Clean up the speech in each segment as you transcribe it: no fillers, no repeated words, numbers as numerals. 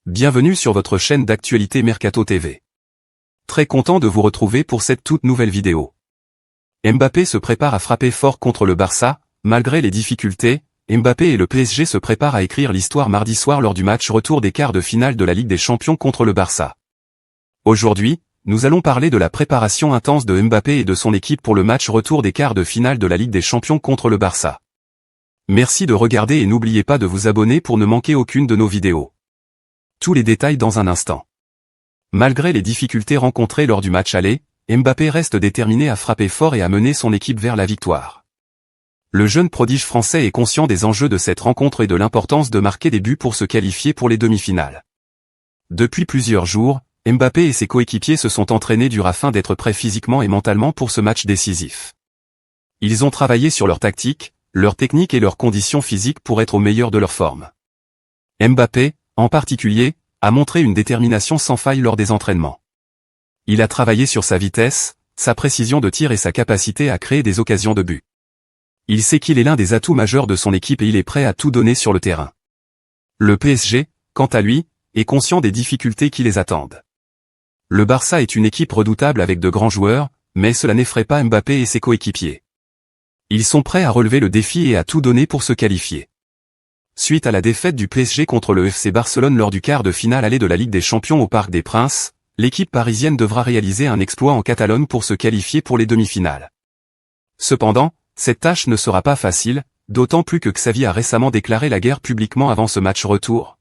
Bienvenue sur votre chaîne d'actualité Mercato TV. Très content de vous retrouver pour cette toute nouvelle vidéo. Mbappé se prépare à frapper fort contre le Barça, malgré les difficultés. Mbappé et le PSG se préparent à écrire l'histoire mardi soir lors du match retour des quarts de finale de la Ligue des Champions contre le Barça. Aujourd'hui, nous allons parler de la préparation intense de Mbappé et de son équipe pour le match retour des quarts de finale de la Ligue des Champions contre le Barça. Merci de regarder et n'oubliez pas de vous abonner pour ne manquer aucune de nos vidéos. Tous les détails dans un instant. Malgré les difficultés rencontrées lors du match aller, Mbappé reste déterminé à frapper fort et à mener son équipe vers la victoire. Le jeune prodige français est conscient des enjeux de cette rencontre et de l'importance de marquer des buts pour se qualifier pour les demi-finales. Depuis plusieurs jours, Mbappé et ses coéquipiers se sont entraînés dur afin d'être prêts physiquement et mentalement pour ce match décisif. Ils ont travaillé sur leur tactique, leur technique et leurs conditions physiques pour être au meilleur de leur forme. Mbappé, en particulier, a montré une détermination sans faille lors des entraînements. Il a travaillé sur sa vitesse, sa précision de tir et sa capacité à créer des occasions de but. Il sait qu'il est l'un des atouts majeurs de son équipe et il est prêt à tout donner sur le terrain. Le PSG, quant à lui, est conscient des difficultés qui les attendent. Le Barça est une équipe redoutable avec de grands joueurs, mais cela n'effraie pas Mbappé et ses coéquipiers. Ils sont prêts à relever le défi et à tout donner pour se qualifier. Suite à la défaite du PSG contre le FC Barcelone lors du quart de finale aller de la Ligue des Champions au Parc des Princes, l'équipe parisienne devra réaliser un exploit en Catalogne pour se qualifier pour les demi-finales. Cependant, cette tâche ne sera pas facile, d'autant plus que Xavi a récemment déclaré la guerre publiquement avant ce match retour.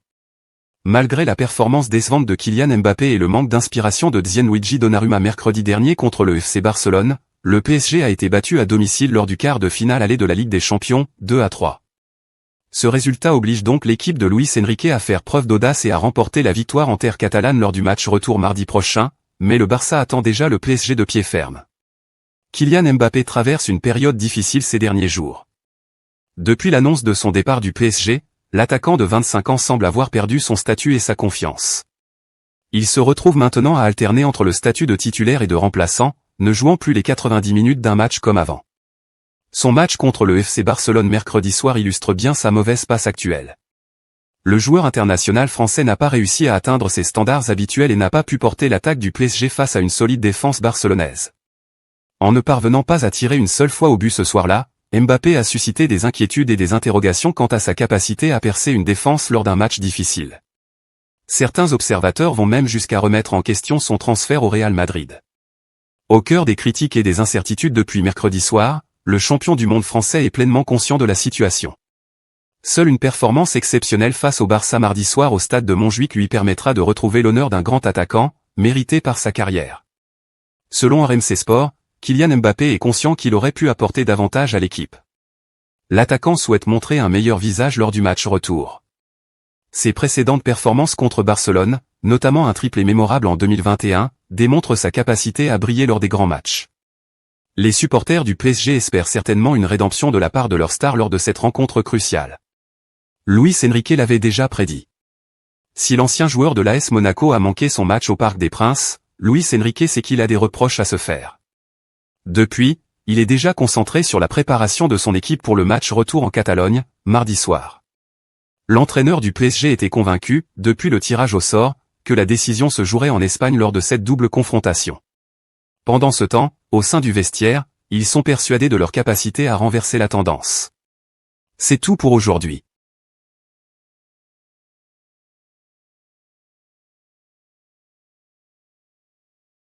Malgré la performance décevante de Kylian Mbappé et le manque d'inspiration de Gianluigi Donnarumma mercredi dernier contre le FC Barcelone, le PSG a été battu à domicile lors du quart de finale aller de la Ligue des Champions, 2-3. Ce résultat oblige donc l'équipe de Luis Enrique à faire preuve d'audace et à remporter la victoire en terre catalane lors du match retour mardi prochain, mais le Barça attend déjà le PSG de pied ferme. Kylian Mbappé traverse une période difficile ces derniers jours. Depuis l'annonce de son départ du PSG, l'attaquant de 25 ans semble avoir perdu son statut et sa confiance. Il se retrouve maintenant à alterner entre le statut de titulaire et de remplaçant, ne jouant plus les 90 minutes d'un match comme avant. Son match contre le FC Barcelone mercredi soir illustre bien sa mauvaise passe actuelle. Le joueur international français n'a pas réussi à atteindre ses standards habituels et n'a pas pu porter l'attaque du PSG face à une solide défense barcelonaise. En ne parvenant pas à tirer une seule fois au but ce soir-là, Mbappé a suscité des inquiétudes et des interrogations quant à sa capacité à percer une défense lors d'un match difficile. Certains observateurs vont même jusqu'à remettre en question son transfert au Real Madrid. Au cœur des critiques et des incertitudes depuis mercredi soir, le champion du monde français est pleinement conscient de la situation. Seule une performance exceptionnelle face au Barça mardi soir au stade de Montjuïc lui permettra de retrouver l'honneur d'un grand attaquant, mérité par sa carrière. Selon RMC Sport, Kylian Mbappé est conscient qu'il aurait pu apporter davantage à l'équipe. L'attaquant souhaite montrer un meilleur visage lors du match retour. Ses précédentes performances contre Barcelone, notamment un triplé mémorable en 2021, démontrent sa capacité à briller lors des grands matchs. Les supporters du PSG espèrent certainement une rédemption de la part de leur star lors de cette rencontre cruciale. Luis Enrique l'avait déjà prédit. Si l'ancien joueur de l'AS Monaco a manqué son match au Parc des Princes, Luis Enrique sait qu'il a des reproches à se faire. Depuis, il est déjà concentré sur la préparation de son équipe pour le match retour en Catalogne, mardi soir. L'entraîneur du PSG était convaincu, depuis le tirage au sort, que la décision se jouerait en Espagne lors de cette double confrontation. Pendant ce temps, au sein du vestiaire, ils sont persuadés de leur capacité à renverser la tendance. C'est tout pour aujourd'hui.